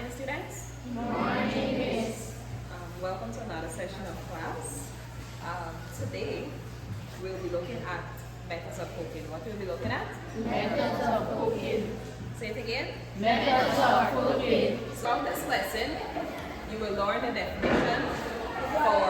morning, students. Morning, Miss. Welcome to another session of class. Today, we'll be looking at methods of cooking. What will we be looking at? Methods of cooking. Say it again. Methods of cooking. From this lesson, you will learn the definition for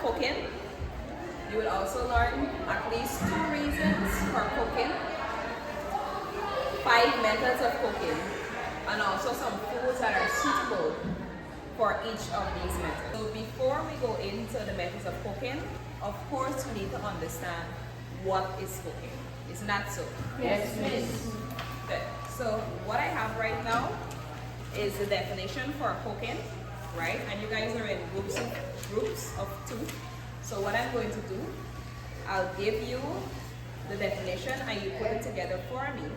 cooking. You will also learn at least 2 reasons for cooking, 5 methods of cooking, and also some foods that are suitable for each of these methods. So before we go into the methods of cooking, of course we need to understand what is cooking. Isn't that so? Yes, Miss. Good. So what I have right now is the definition for cooking, right? And you guys are in groups of 2. So what I'm going to do, I'll give you the definition and you put it together for me.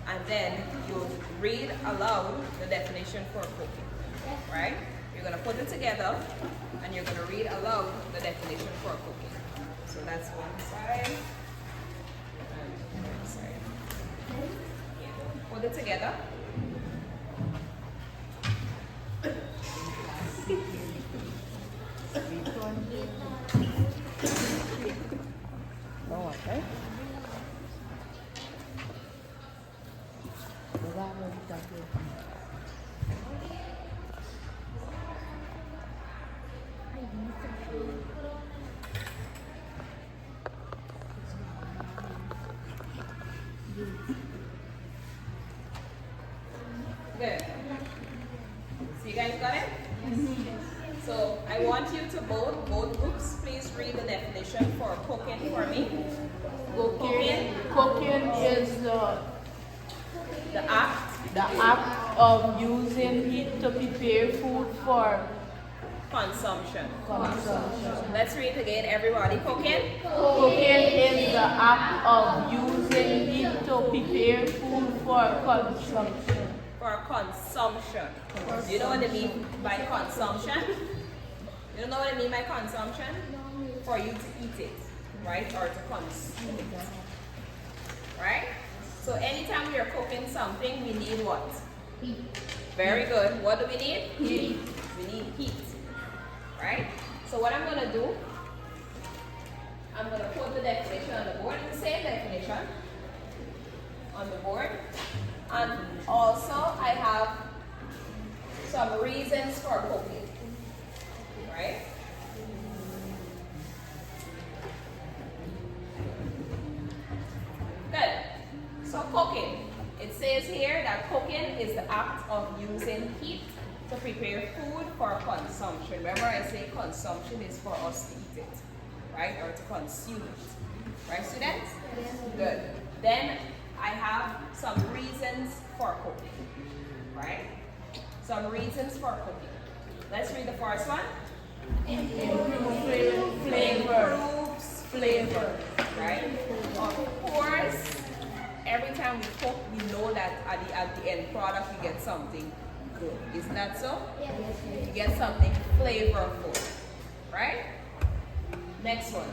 And then you read aloud the definition for cooking, right? You're going to put it together and you're going to read aloud the definition for cooking. So that's one side and one side. Yeah. Put it together. Oh, okay. Good. So you guys got it? So I want you to both groups, please read the definition for cooking for me. Cooking is The act, the act of using heat to prepare food for consumption. consumption. Let's read it again, everybody. Cooking. Cooking is the act of using heat to prepare food for consumption. For consumption. Do you know what I mean by consumption? You don't know what I mean by consumption? For you to eat it, right? Or to consume it. Right? So anytime we are cooking something, we need what? Heat. Very good. What do we need? Heat. We need heat. Right? So what I'm going to do, I'm going to put the definition on the board. It's the same definition on the board. And also I have some reasons for cooking. Right? Good. So cooking. It says here that cooking is the act of using heat to prepare food for consumption. Remember I say consumption is for us to eat it, right? Or to consume it. Right, students? Yes. Good. Then I have some reasons for cooking, right? Some reasons for cooking. Let's read the first one. Improve flavor. Improves flavor, right? Of course, every time we cook, we know that at the end product we get something good. Isn't that so? Yes. You get something flavorful, right? Next one.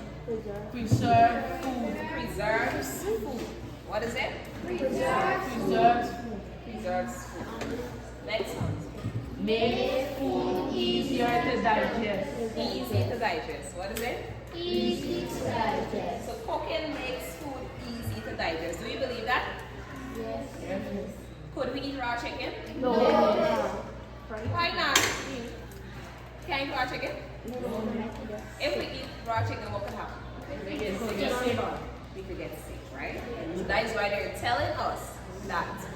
Preserve food. Preserves food. What is it? Preserves food. Preserves food. Next one. Make food easier to digest. Easy to digest. What is it? Easy to digest. So cooking makes food easy to digest. Do you believe that? Yes. Could we eat raw chicken? No. Why not? Can you eat raw chicken? If we eat raw chicken, what could happen? We could get sick, right? So that is why they're telling us that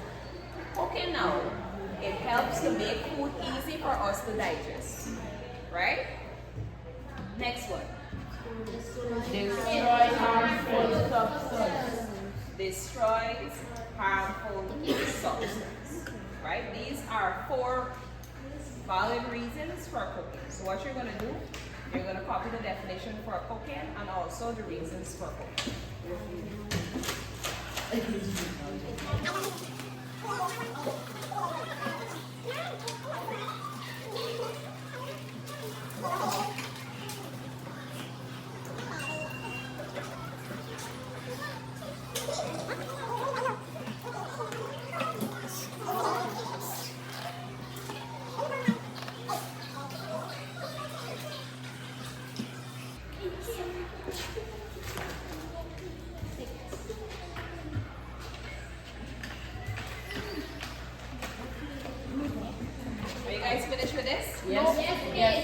cooking now, it helps to make food easy for us to digest, right? Next one. Destroy harmful substance. Destroys harmful substance, right? These are 4 valid reasons for cooking. So what you're going to do, you're going to copy the definition for cooking and also the reasons for cooking.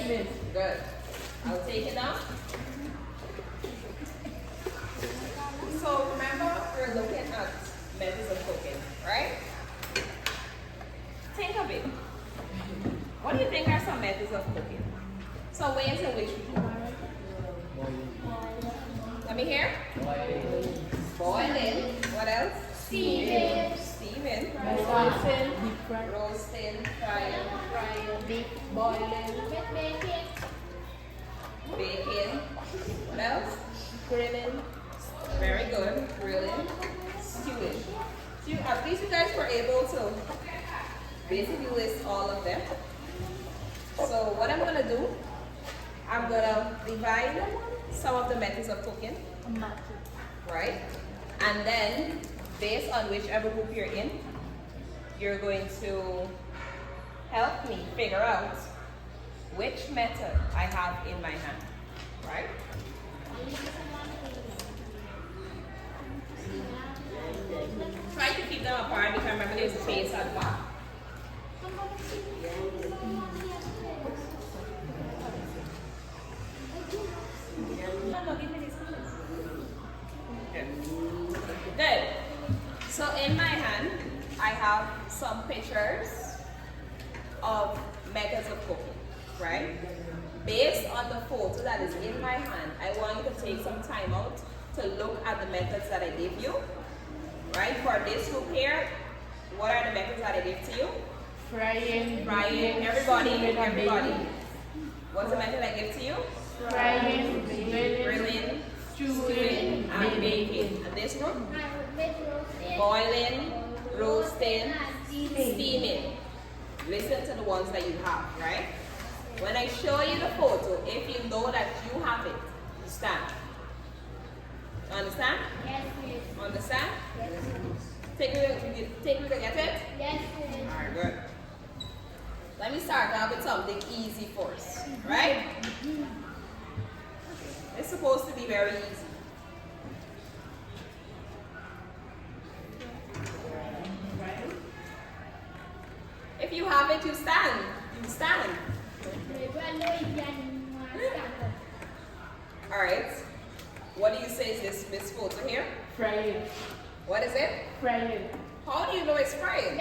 Miss. Good. I'll take it now. So remember, we're looking at methods of cooking, right? Think of it. What do you think are some methods of cooking? So ways in which we cook. Let me hear. Boiling. What else? Steaming. Steaming. Roasting. Deep fry. Roasting. Frying. Deep boiling. Baking. Baking. What else? Grilling. Very good. Grilling. Stewing. At least you guys were able to basically list all of them. So what I'm gonna do, I'm gonna divide some of the methods of cooking, right? And then based on whichever group you're in, you're going to help me figure out which method I have in my hand, right? Try to keep them apart because remember there's space at the back. Good. So in my hand, I have some pictures of methods of cooking, right? Based on the photo that is in my hand, I want you to take some time out to look at the methods that I gave you, right? For this group here, what are the methods that I gave to you? Frying. Frying. Everybody. What's the method I gave to you? Frying. Grilling, stewing, and baking. And this group? Boiling, roasting, steaming. Listen to the ones that you have, right? When I show you the photo, if you know that you have it, you stand. Understand? Yes, please. Understand? Yes, Take a look at it. yes, please. Alright, good. Let me start out with something easy first, right? It's supposed to be very easy. If you have it, you stand. You stand. Alright. What do you say is this photo here? Frying. What is it? Frying. How do you know it's frying?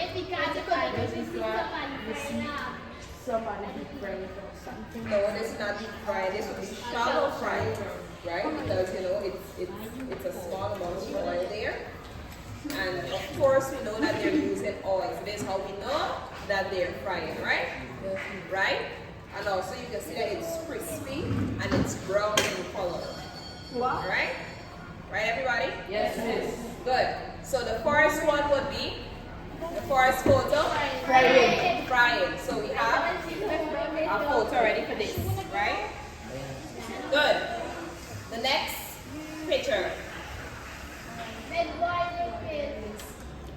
Somebody deep frying or something. No, this is not deep fried. This would be shallow fried, right? Because you know it's a small amount of oil there, and of course we know that they're using oil. So this is how we know that they're frying, right? Right? And also you can see that it's crispy and it's brown in color. What? Right? Right, everybody? Yes, miss. Good. So the first one would be the first photo. Frying. Frying. So we have a photo ready for this, right? Good. The next picture.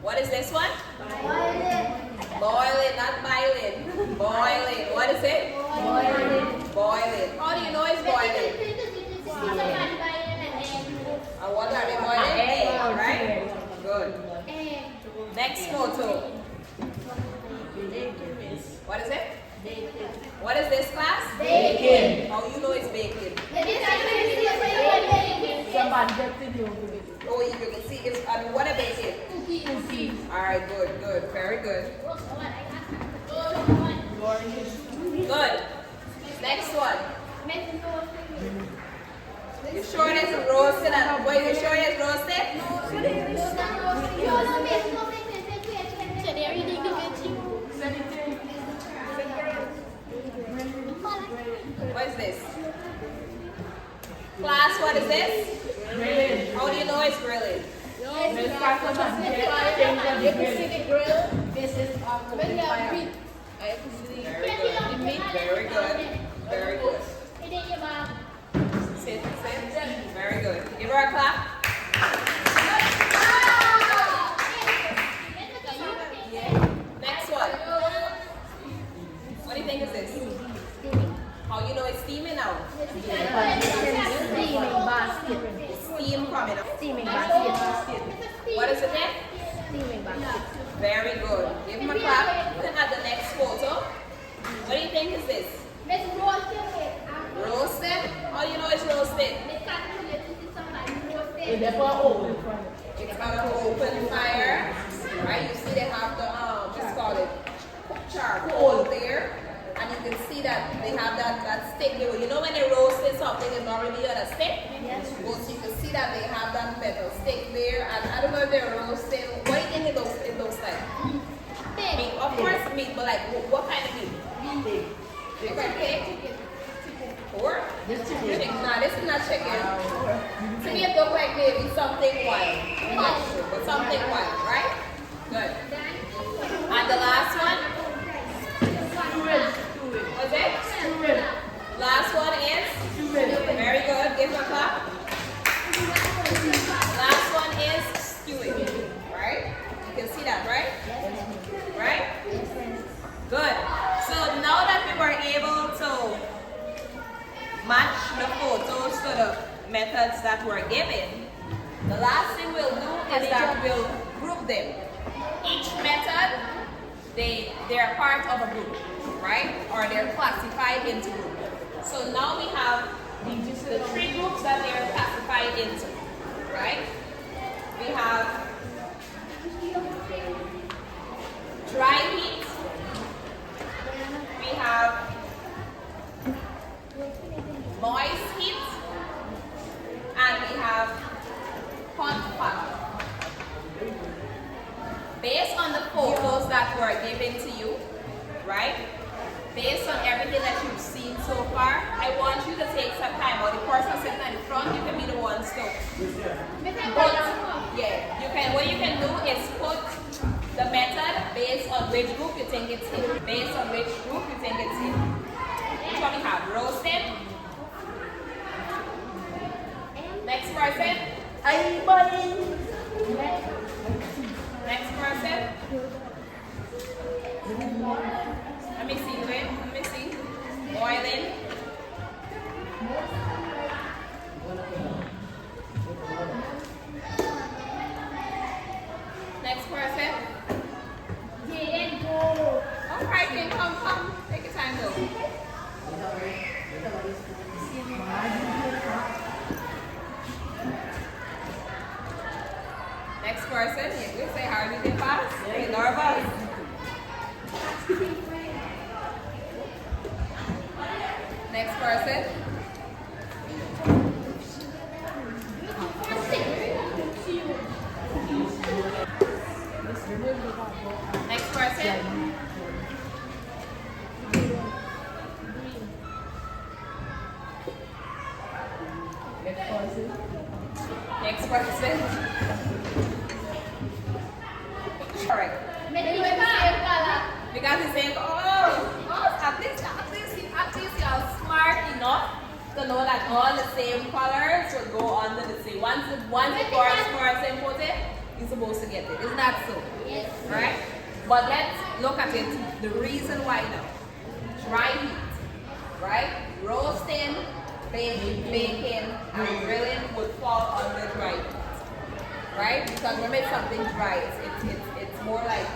What is this one? Boiling, not boiling. Boiling. What is it? Boiling. How do you know it's boiling? And what are they boiling? Egg, right? Good. Next photo. What is it? What is this class? Bacon. How you know it's bacon? Somebody get the new. Oh, you can see it's, what a bacon? Cookies. Alright, good, good, very good. Good. Next one. You sure it's roasted? And boy, you sure it's roasted? What is this? Class, what is this? Grilling. How do you know it's grilling? Miss Carter must get things on the grill. Very good. Very good. Sit, sit. Very good. Give her a clap. Next one. What do you think is this? How you know it's steaming now? Steaming basket. Steam coming up. Steaming basket. What is it then? Steaming basket. Very good. Give him a clap. Look at the next photo. What do you think is this? Miss roasted. Roasted? How you know it's roasted? Miss calculate to see somebody roasted. It's open. It's on an open fire, right? You see they have the just call it charcoal there, and you can see that they have that stick there. You know when they roasted something, it's not really on a stick. Yes. Well, so you can see that they have that metal stick there, and I don't know if they're roasting. What do you think it looks like? Meat, of course meat, but like what kind of meat? Pig. Chicken, pig, pork. This chicken. Chicken. Nah, this is not chicken. To me, it looks like maybe something wild. I'm not sure, but something wild, right? Good. And the last one? Was it? Last one is? Very good. Give him a clap. Last one is stewing. Right? You can see that, right? Right? Good. So now that we were able to match the photos to the methods that were given, the last thing we'll do is that we'll group them. Each method, they're part of a group, right? Or they're classified into groups. So now we have the three groups that they're classified into, right? We have dry heat, we have moist heat, and we have hot fat. Based on the photos that were given to you, right? Based on everything that you've seen so far, I want you to take some time, or the person sitting at the front, you can be the ones to put, yeah, you can, what you can do is put the method based on which group you think it's in. Based on which group you think it's in. Which one we have? Roasted. Next person. Next person. Let me see, wait, let me see. Boiling. Next person. Alright, then come. Take your time though. Next person, you can say how you did fast. You're nervous. Next person. Next person. Next person. Alright. Because he's saying, at least you're smart enough to know that all the same colors will go under the same. Once the first person put it, you're supposed to get it. Isn't that so? Yes. Right? But let's look at it. The reason why now. Dry heat. Right? Roasting, baking, and grilling would fall under dry heat. Right? Because when we make something dry, it's more like,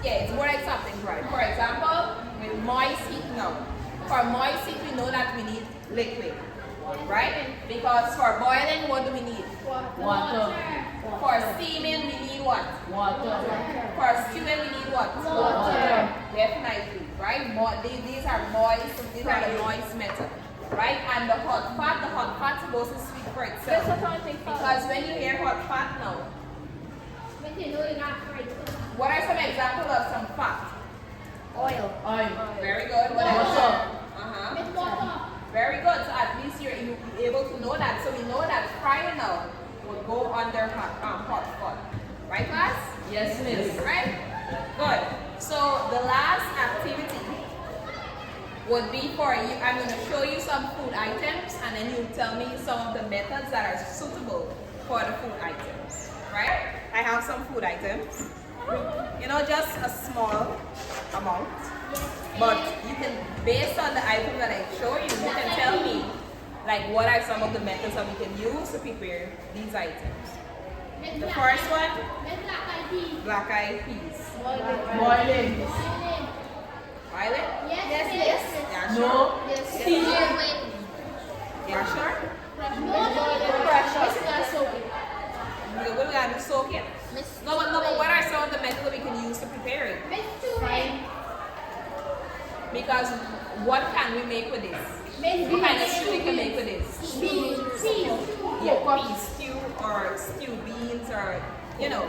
yeah, it's more like something dry. For example, with moist heat now. For moist heat, we know that we need liquid. Right? Because for boiling, what do we need? Water. For steaming, we need what? Water. For stewing, we need what? Water. Definitely, right? These are moist, these are the moist method. Right? And the hot fat's supposed to speak for itself. Because when you hear hot fat now, what are some examples of some fat? Oil. Very good. What else? Water. Miss water. Very good. So at least you'll be able to know that. So we know that frying now will go under hot fat. Right, class? Yes, miss. Right? Good. So the last activity would be for you. I'm going to show you some food items, and then you tell me some of the methods that are suitable for the food items. Right? I have some food items. You know, just a small amount. But you can, based on the item that I show you, you can tell me like what are some of the methods that we can use to prepare these items. The first one, black eyed peas. Boiling. Violet? Yes. Yeah, sure. No. Steam. Yeah, sure. What do we gotta do? Soak it? No, but what are some of the methods that we can use to prepare it? Because what can we make with this? What kind of stew we can make with this? Yeah, peas stew or stew beans or, you know.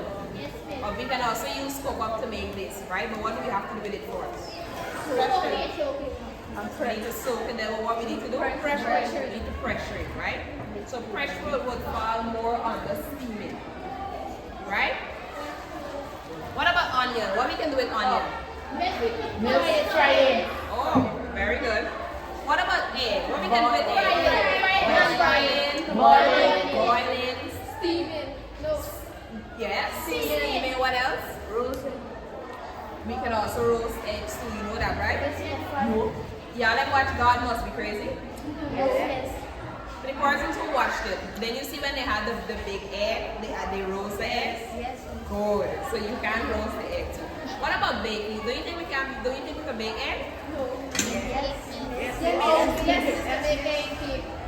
Or we can also use coconut to make this, right? But what do we have to do with it first? We need to soak it, then what we need to do? Pressure it. We need to pressure it, right? So pressure would fall more on the steaming, right? What about onion? What we can do with onion? Fry it. Oh, very good. What about egg? What we can do with egg? Frying, boiling, yes, steaming. What else? Roasting. We can also roast eggs too. You know that, right? No. Yeah, like watch God Must Be Crazy. The persons who watched it, then you see when they had the big egg, they roast the eggs. Good. So you can roast the egg too. What about baking? Do you think we can bake egg?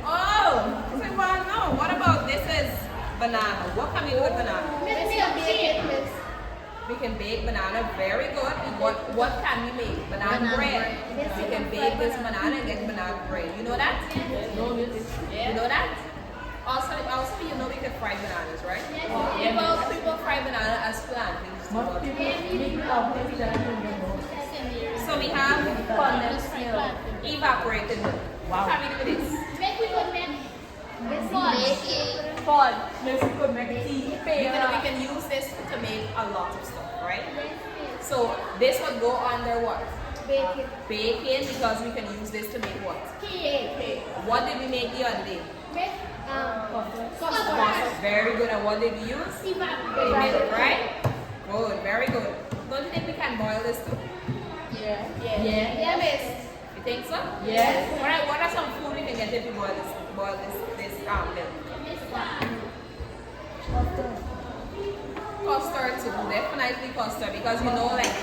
Oh, so well, no. What about this is banana? What can we do with banana? We can bake banana, very good. What can we make? Banana bread. We can bake this banana and get banana bread. You know that? You know that? Also, you know we can fry bananas, right? People fry banana as plantains. So we have condensed milk, evaporated milk. What can we do with this? Fun. Tea. We can use this to make a lot of stuff, right? So this would go under what? Bacon, because we can use this to make what? What did we make the other day? Very good. And what did we use? Milk, right? Good, very good. Don't you think we can boil this too? Yeah. You think so? Yes. What are some food we can get if we boil this milk? Custard too, definitely custard, because you know, like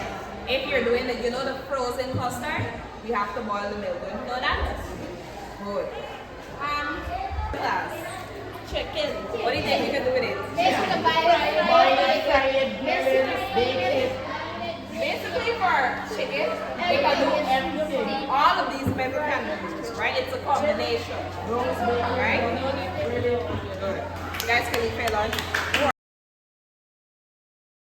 if you're doing the, the frozen custard, we have to boil the milk. Don't you know that? Good. Glass. Chicken. What do you think we can do with it? Basically for chicken, we can do everything. All of these methods can be used, right? It's a combination. Right? Good. You guys can eat for lunch.